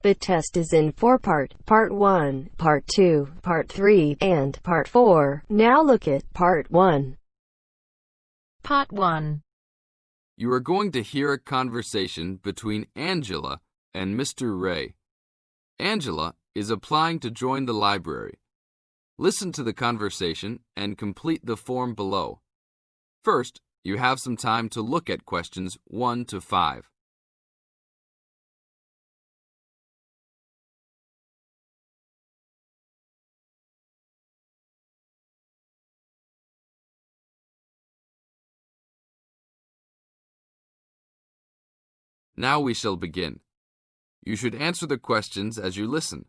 The test is in 4 parts: Part 1, Part 2, Part 3, and Part 4. Now look at Part 1. Part 1. You are going to hear a conversation between Angela and Mr. Ray. Angela is applying to join the library. Listen to the conversation and complete the form below. First, you have some time to look at questions 1 to 5. Now we shall begin. You should answer the questions as you listen,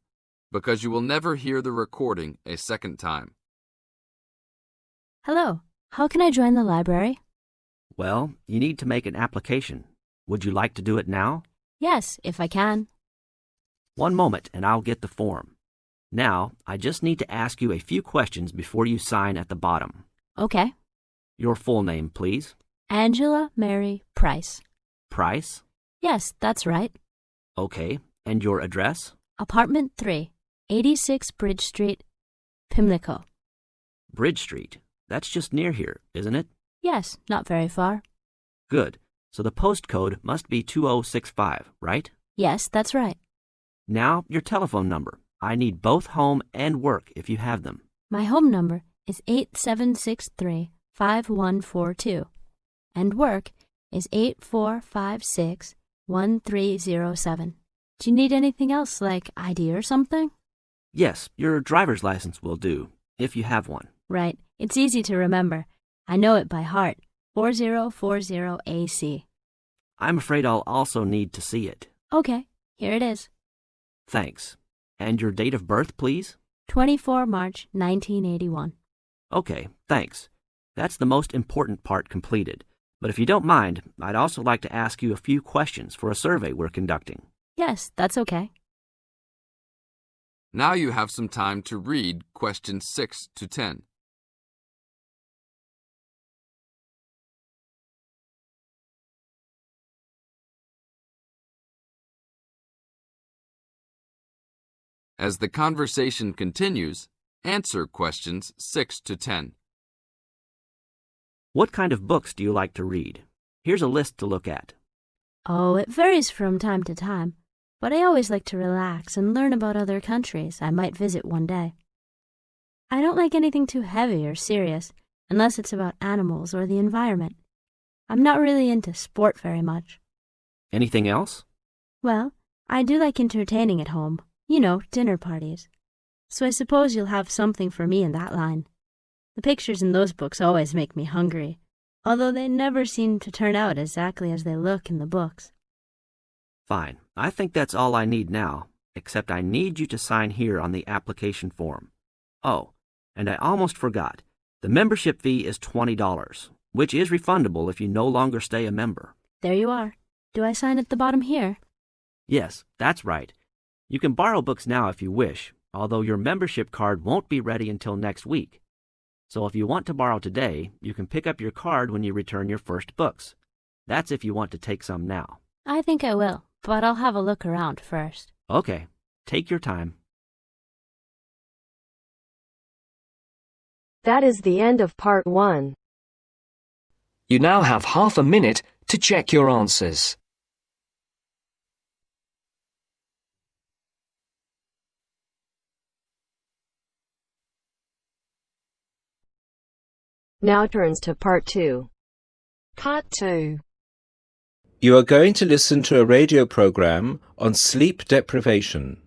because you will never hear the recording a second time. Hello. How can I join the library? Well, you need to make an application. Would you like to do it now? Yes, if I can. One moment and I'll get the form. Now, I just need to ask you a few questions before you sign at the bottom. Okay. Your full name, please. Angela Mary Price. Price? Yes, that's right. Okay. And your address? Apartment 3, 86 Bridge Street, Pimlico. Bridge Street. That's just near here, isn't it? Yes, not very far. Good. So the postcode must be 2065, right? Yes, that's right. Now, your telephone number. I need both home and work if you have them. My home number is 8763-5142, and work is 8456-1307. Do you need anything else, like ID or something? Yes, your driver's license will do, if you have one. Right. It's easy to remember. I know it by heart. 4040AC. I'm afraid I'll also need to see it. Okay, here it is. Thanks. And your date of birth, please? 24 March 1981. Okay, thanks. That's the most important part completed. But if you don't mind, I'd also like to ask you a few questions for a survey we're conducting. Yes, that's okay. Now you have some time to read questions 6 to 10. As the conversation continues, answer questions 6 to 10. What kind of books do you like to read? Here's a list to look at. Oh, it varies from time to time, but I always like to relax and learn about other countries I might visit one day. I don't like anything too heavy or serious, unless it's about animals or the environment. I'm not really into sport very much. Anything else? Well, I do like entertaining at home. You know, dinner parties. So I suppose you'll have something for me in that line. The pictures in those books always make me hungry, although they never seem to turn out exactly as they look in the books. Fine. I think that's all I need now, except I need you to sign here on the application form. Oh, and I almost forgot. The membership fee is $20, which is refundable if you no longer stay a member. There you are. Do I sign at the bottom here? Yes, that's right. You can borrow books now if you wish, although your membership card won't be ready until next week. So if you want to borrow today, you can pick up your card when you return your first books. That's if you want to take some now. I think I will, but I'll have a look around first. Okay, take your time. That is the end of Part 1. You now have half a minute to check your answers. Now turns to Part 2. Part 2. You are going to listen to a radio program on sleep deprivation.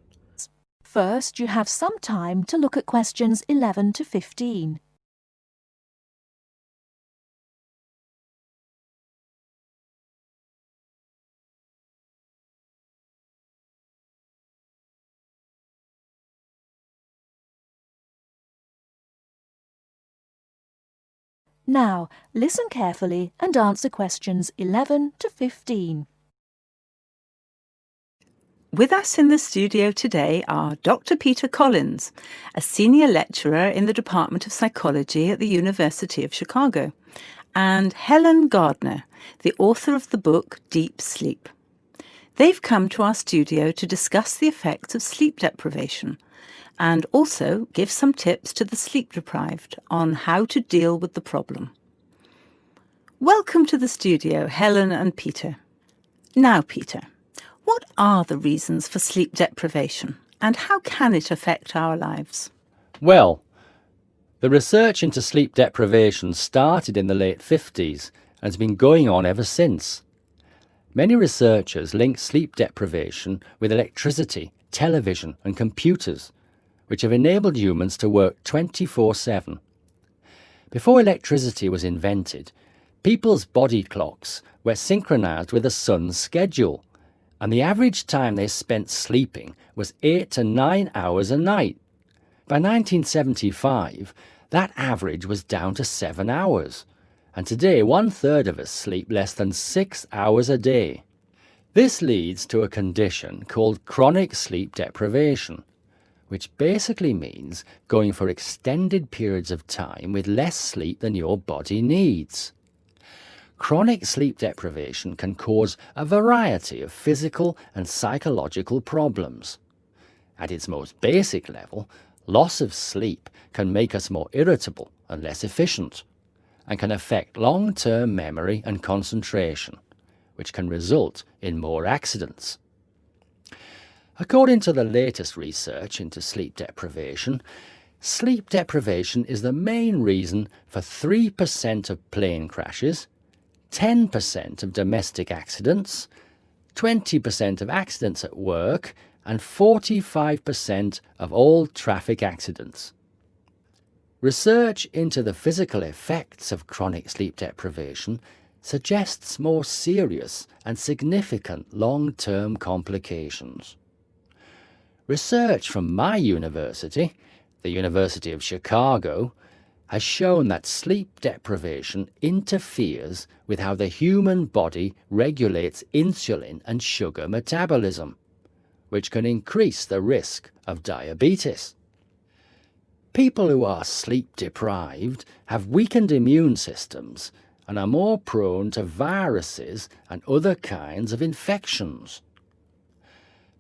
First, you have some time to look at questions 11 to 15. Now, listen carefully and answer questions 11 to 15. With us in the studio today are Dr. Peter Collins, a senior lecturer in the Department of Psychology at the University of Chicago, and Helen Gardner, the author of the book Deep Sleep. They've come to our studio to discuss the effects of sleep deprivation and also give some tips to the sleep deprived on how to deal with the problem. Welcome to the studio, Helen and Peter. Now, Peter, what are the reasons for sleep deprivation and how can it affect our lives? Well, the research into sleep deprivation started in the late 50s and has been going on ever since. Many researchers link sleep deprivation with electricity, television and computers, which have enabled humans to work 24/7. Before electricity was invented, people's body clocks were synchronized with the sun's schedule, and the average time they spent sleeping was 8 to 9 hours a night. By 1975, that average was down to 7 hours, and today 1/3 of us sleep less than 6 hours a day. This leads to a condition called chronic sleep deprivation, which basically means going for extended periods of time with less sleep than your body needs. Chronic sleep deprivation can cause a variety of physical and psychological problems. At its most basic level, loss of sleep can make us more irritable and less efficient, and can affect long-term memory and concentration, which can result in more accidents. According to the latest research into sleep deprivation is the main reason for 3% of plane crashes, 10% of domestic accidents, 20% of accidents at work, and 45% of all traffic accidents. Research into the physical effects of chronic sleep deprivation suggests more serious and significant long-term complications. Research from my university, the University of Chicago, has shown that sleep deprivation interferes with how the human body regulates insulin and sugar metabolism, which can increase the risk of diabetes. People who are sleep deprived have weakened immune systems and are more prone to viruses and other kinds of infections.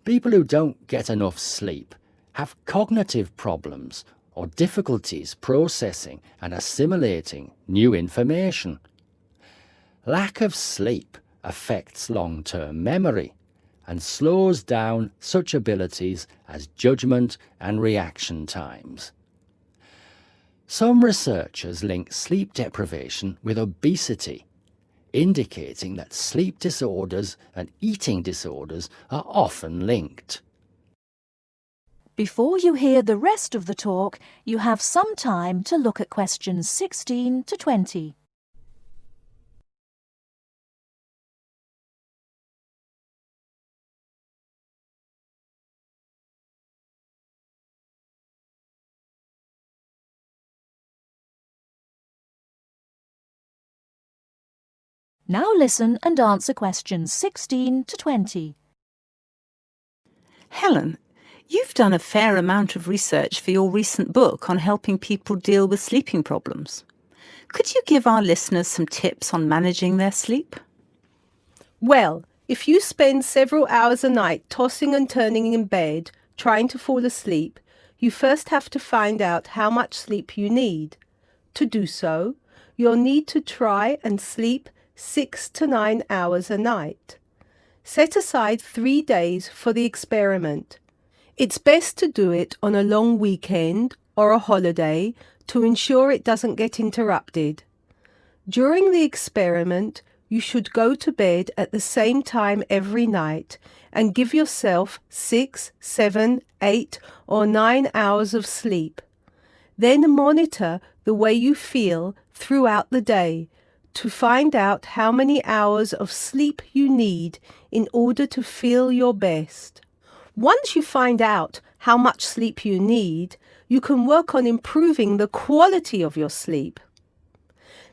People who don't get enough sleep have cognitive problems or difficulties processing and assimilating new information. Lack of sleep affects long-term memory and slows down such abilities as judgment and reaction times. Some researchers link sleep deprivation with obesity, indicating that sleep disorders and eating disorders are often linked. Before you hear the rest of the talk, you have some time to look at questions 16 to 20. Now listen and answer questions 16 to 20. Helen, you've done a fair amount of research for your recent book on helping people deal with sleeping problems. Could you give our listeners some tips on managing their sleep? Well, if you spend several hours a night tossing and turning in bed, trying to fall asleep, you first have to find out how much sleep you need. To do so, you'll need to try and sleep 6 to 9 hours a night. Set aside 3 days for the experiment. It's best to do it on a long weekend or a holiday to ensure it doesn't get interrupted. During the experiment, you should go to bed at the same time every night and give yourself 6, 7, 8 or 9 hours of sleep. Then monitor the way you feel throughout the day to find out how many hours of sleep you need in order to feel your best. Once you find out how much sleep you need, you can work on improving the quality of your sleep.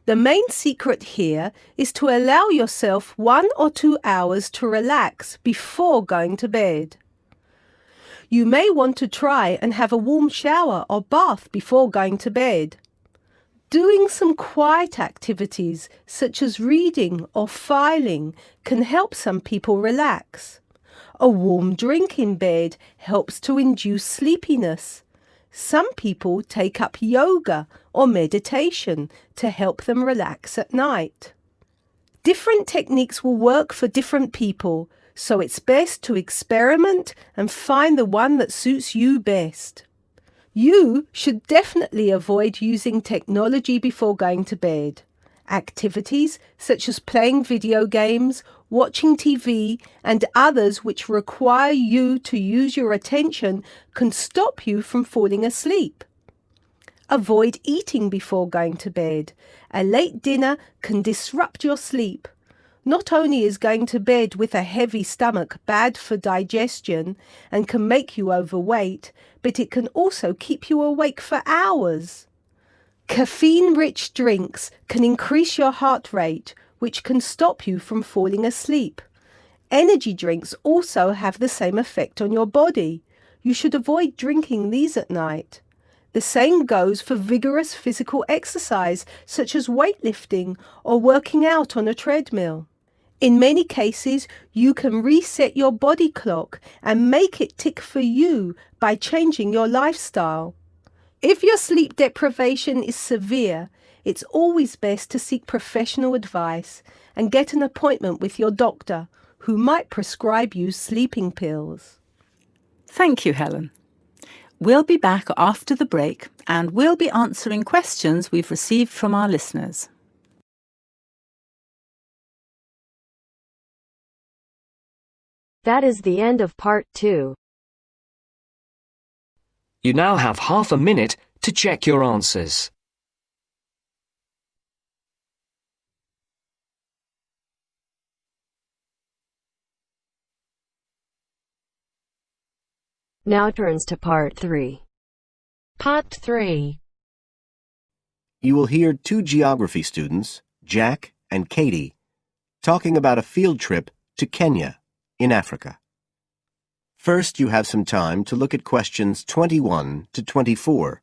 The main secret here is to allow yourself 1 or 2 hours to relax before going to bed. You may want to try and have a warm shower or bath before going to bed. Doing some quiet activities such as reading or filing can help some people relax. A warm drink in bed helps to induce sleepiness. Some people take up yoga or meditation to help them relax at night. Different techniques will work for different people, so it's best to experiment and find the one that suits you best. You should definitely avoid using technology before going to bed. Activities such as playing video games, watching TV, and others which require you to use your attention can stop you from falling asleep. Avoid eating before going to bed. A late dinner can disrupt your sleep. Not only is going to bed with a heavy stomach bad for digestion and can make you overweight, but it can also keep you awake for hours. Caffeine-rich drinks can increase your heart rate, which can stop you from falling asleep. Energy drinks also have the same effect on your body. You should avoid drinking these at night. The same goes for vigorous physical exercise, such as weightlifting or working out on a treadmill. In many cases, you can reset your body clock and make it tick for you by changing your lifestyle. If your sleep deprivation is severe, it's always best to seek professional advice and get an appointment with your doctor, who might prescribe you sleeping pills. Thank you, Helen. We'll be back after the break and we'll be answering questions we've received from our listeners. That is the end of part 2. You now have half a minute to check your answers. Now turns to part 3. Part 3. You will hear two geography students, Jack and Katie, talking about a field trip to Kenya in Africa. First, you have some time to look at questions 21 to 24.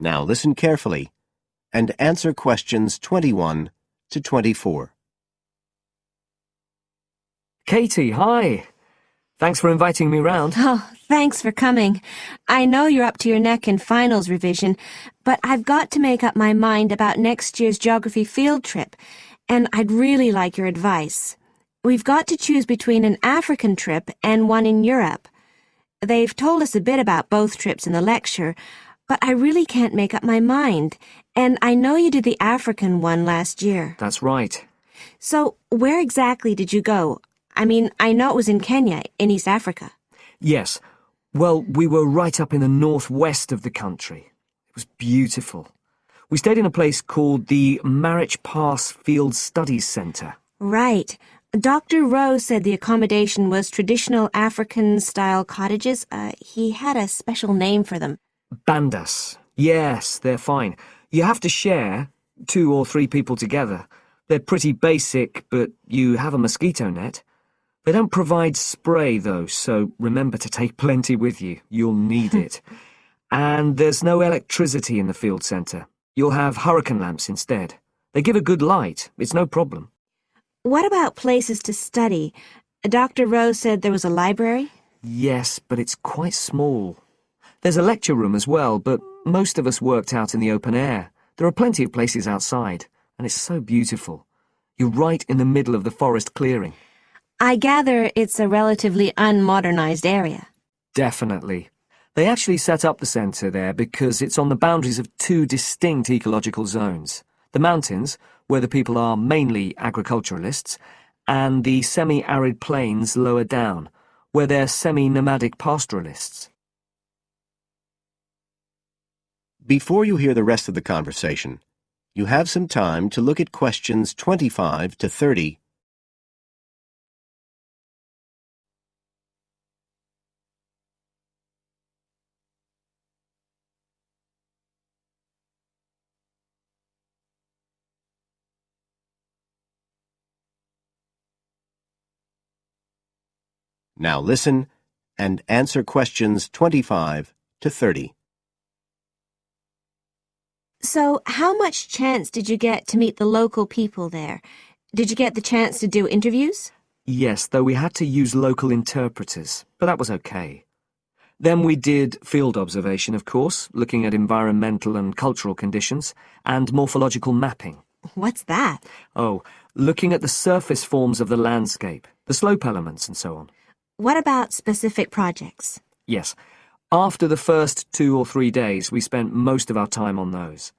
Now listen carefully and answer questions 21 to 24. Katie, hi. Thanks for inviting me round. Oh, thanks for coming. I know you're up to your neck in finals revision, but I've got to make up my mind about next year's geography field trip, and I'd really like your advice. We've got to choose between an African trip and one in Europe. They've told us a bit about both trips in the lecture, but I really can't make up my mind, and I know you did the African one last year. That's right. So, where exactly did you go? I mean, I know it was in Kenya, in East Africa. Yes. Well, we were right up in the northwest of the country. It was beautiful. We stayed in a place called the Marich Pass Field Studies Centre. Right. Dr. Rose said the accommodation was traditional African-style cottages. He had a special name for them. Bandas. Yes, they're fine. You have to share 2 or 3 people together. They're pretty basic, but you have a mosquito net. They don't provide spray, though, so remember to take plenty with you. You'll need it. And there's no electricity in the field centre. You'll have hurricane lamps instead. They give a good light. It's no problem. What about places to study? Dr. Rose said there was a library? Yes, but it's quite small. There's a lecture room as well, but most of us worked out in the open air. There are plenty of places outside, and it's so beautiful. You're right in the middle of the forest clearing. I gather it's a relatively unmodernized area. Definitely. They actually set up the centre there because it's on the boundaries of 2 distinct ecological zones. The mountains, where the people are mainly agriculturalists, and the semi-arid plains lower down, where they're semi-nomadic pastoralists. Before you hear the rest of the conversation, you have some time to look at questions 25 to 30. Now listen and answer questions 25 to 30. So, how much chance did you get to meet the local people there? Did you get the chance to do interviews? Yes, though we had to use local interpreters, but that was okay. Then we did field observation, of course, looking at environmental and cultural conditions, and morphological mapping. What's that? Oh, looking at the surface forms of the landscape, the slope elements and so on. What about specific projects? Yes. After the first 2 or 3 days, we spent most of our time on those.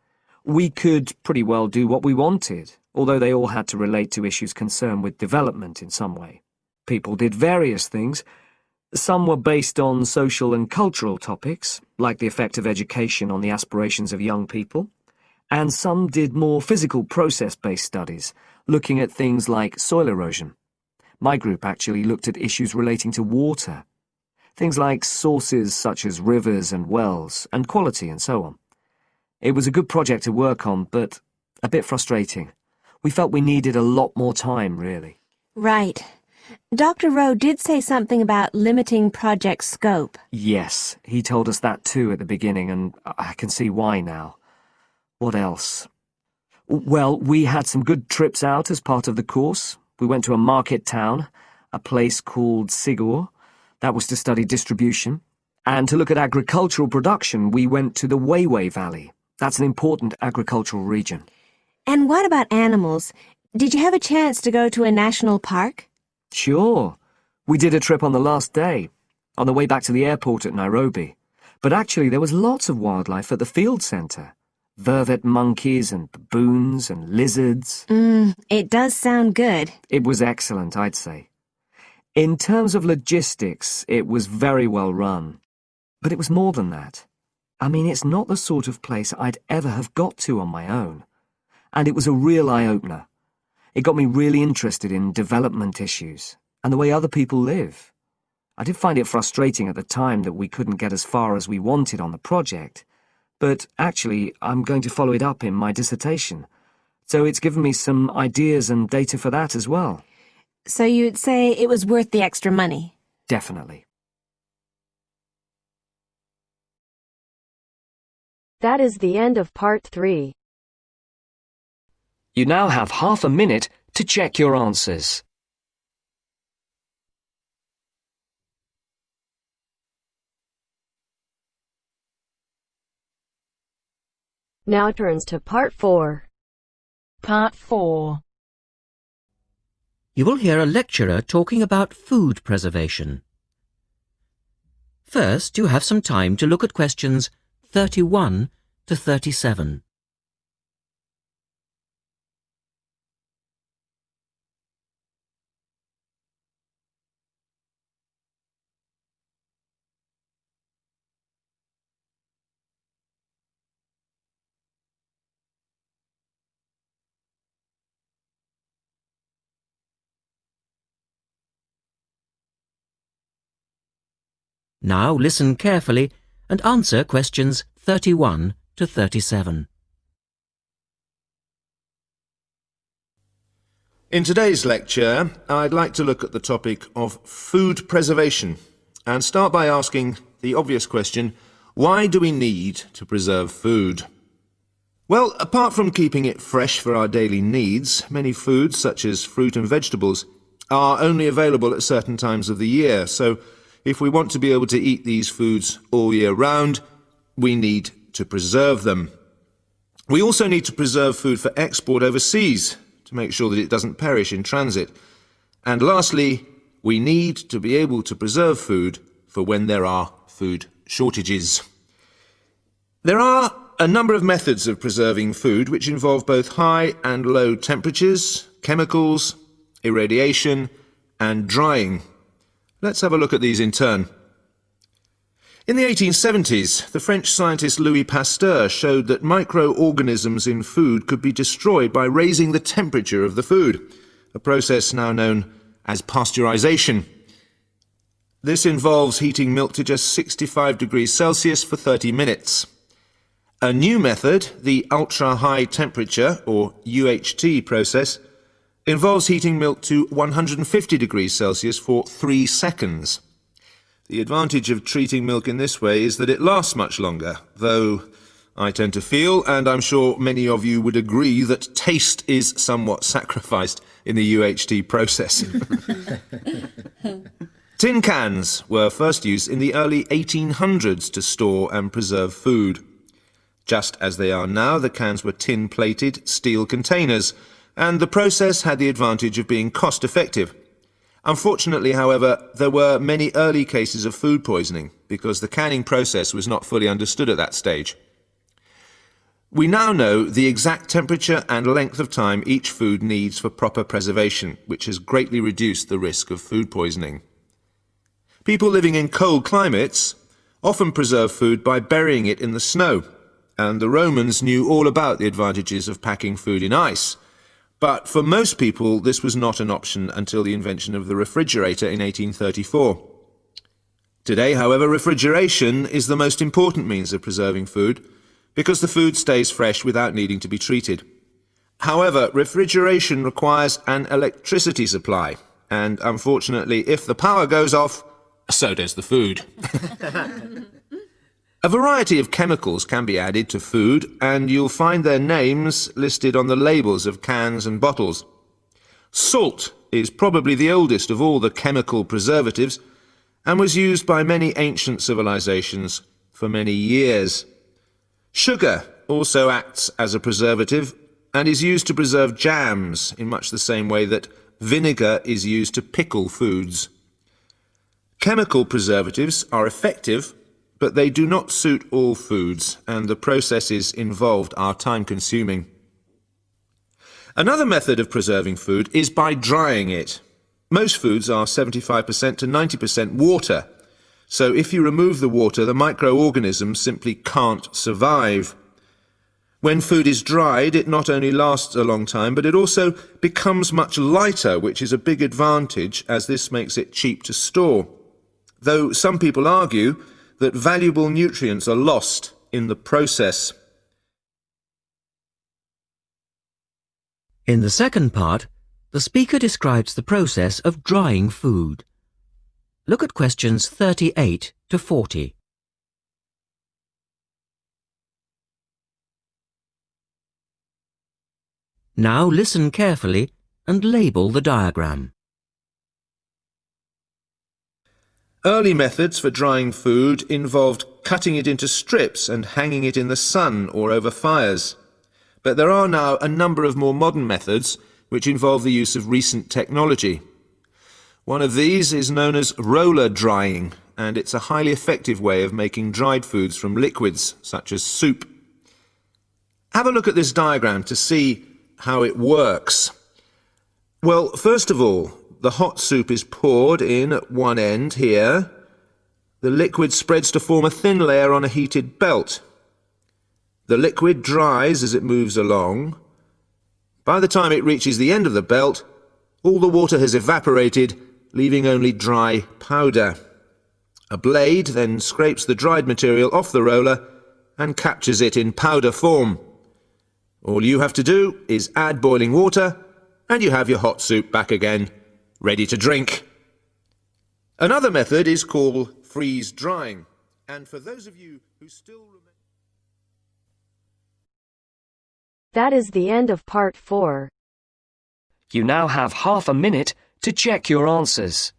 We could pretty well do what we wanted, although they all had to relate to issues concerned with development in some way. People did various things. Some were based on social and cultural topics, like the effect of education on the aspirations of young people, and some did more physical process-based studies, looking at things like soil erosion. My group actually looked at issues relating to water, things like sources such as rivers and wells, and quality and so on. It was a good project to work on, but a bit frustrating. We felt we needed a lot more time, really. Right. Dr. Rowe did say something about limiting project scope. Yes, he told us that too at the beginning, and I can see why now. What else? Well, we had some good trips out as part of the course. We went to a market town, a place called Sigur. That was to study distribution. And to look at agricultural production, we went to the Weiwei Valley. That's an important agricultural region. And what about animals? Did you have a chance to go to a national park? Sure. We did a trip on the last day, on the way back to the airport at Nairobi. But actually there was lots of wildlife at the field centre. Vervet monkeys and baboons and lizards. It does sound good. It was excellent, I'd say. In terms of logistics, it was very well run. But it was more than that. I mean, it's not the sort of place I'd ever have got to on my own. And it was a real eye-opener. It got me really interested in development issues and the way other people live. I did find it frustrating at the time that we couldn't get as far as we wanted on the project, but actually I'm going to follow it up in my dissertation, so it's given me some ideas and data for that as well. So you'd say it was worth the extra money? Definitely. That is the end of part 3. You now have half a minute to check your answers. Now turns to part 4. Part 4. You will hear a lecturer talking about food preservation. First, you have some time to look at questions 31 to 37. Now listen carefully and answer questions 31 to 37. In today's lecture, I'd like to look at the topic of food preservation and start by asking the obvious question, why do we need to preserve food? Well, apart from keeping it fresh for our daily needs, many foods, such as fruit and vegetables, are only available at certain times of the year, so if we want to be able to eat these foods all year round, we need to preserve them. We also need to preserve food for export overseas to make sure that it doesn't perish in transit. And lastly, we need to be able to preserve food for when there are food shortages. There are a number of methods of preserving food which involve both high and low temperatures, chemicals, irradiation, and drying. Let's have a look at these in turn. In the 1870s, the French scientist Louis Pasteur showed that microorganisms in food could be destroyed by raising the temperature of the food, a process now known as pasteurization. This involves heating milk to just 65 degrees Celsius for 30 minutes. A new method, the ultra-high temperature, or UHT process, involves heating milk to 150 degrees Celsius for 3 seconds. The advantage of treating milk in this way is that it lasts much longer, though I tend to feel, and I'm sure many of you would agree, that taste is somewhat sacrificed in the UHT process. Tin cans were first used in the early 1800s to store and preserve food. Just as they are now, the cans were tin-plated steel containers, and the process had the advantage of being cost-effective. Unfortunately, however, there were many early cases of food poisoning because the canning process was not fully understood at that stage. We now know the exact temperature and length of time each food needs for proper preservation, which has greatly reduced the risk of food poisoning. People living in cold climates often preserve food by burying it in the snow, and the Romans knew all about the advantages of packing food in ice. But for most people, this was not an option until the invention of the refrigerator in 1834. Today, however, refrigeration is the most important means of preserving food, because the food stays fresh without needing to be treated. However, refrigeration requires an electricity supply, and unfortunately, if the power goes off, so does the food. A variety of chemicals can be added to food, and you'll find their names listed on the labels of cans and bottles. Salt is probably the oldest of all the chemical preservatives, and was used by many ancient civilizations for many years. Sugar also acts as a preservative and is used to preserve jams in much the same way that vinegar is used to pickle foods. Chemical preservatives are effective, but they do not suit all foods, and the processes involved are time-consuming. Another method of preserving food is by drying it. Most foods are 75% to 90% water, so if you remove the water, the microorganisms simply can't survive. When food is dried, it not only lasts a long time, but it also becomes much lighter, which is a big advantage, as this makes it cheap to store. Though some people argue that valuable nutrients are lost in the process. In the second part, the speaker describes the process of drying food. Look at questions 38 to 40. Now listen carefully and label the diagram. Early methods for drying food involved cutting it into strips and hanging it in the sun or over fires. But there are now a number of more modern methods which involve the use of recent technology. One of these is known as roller drying, and it's a highly effective way of making dried foods from liquids, such as soup. Have a look at this diagram to see how it works. Well, first of all, the hot soup is poured in at one end here. The liquid spreads to form a thin layer on a heated belt. The liquid dries as it moves along. By the time it reaches the end of the belt, all the water has evaporated, leaving only dry powder. A blade then scrapes the dried material off the roller and captures it in powder form. All you have to do is add boiling water, and you have your hot soup back again, ready to drink. Another method is called freeze drying, and for those of you who still remember... That is the end of part 4. You now have half a minute to check your answers.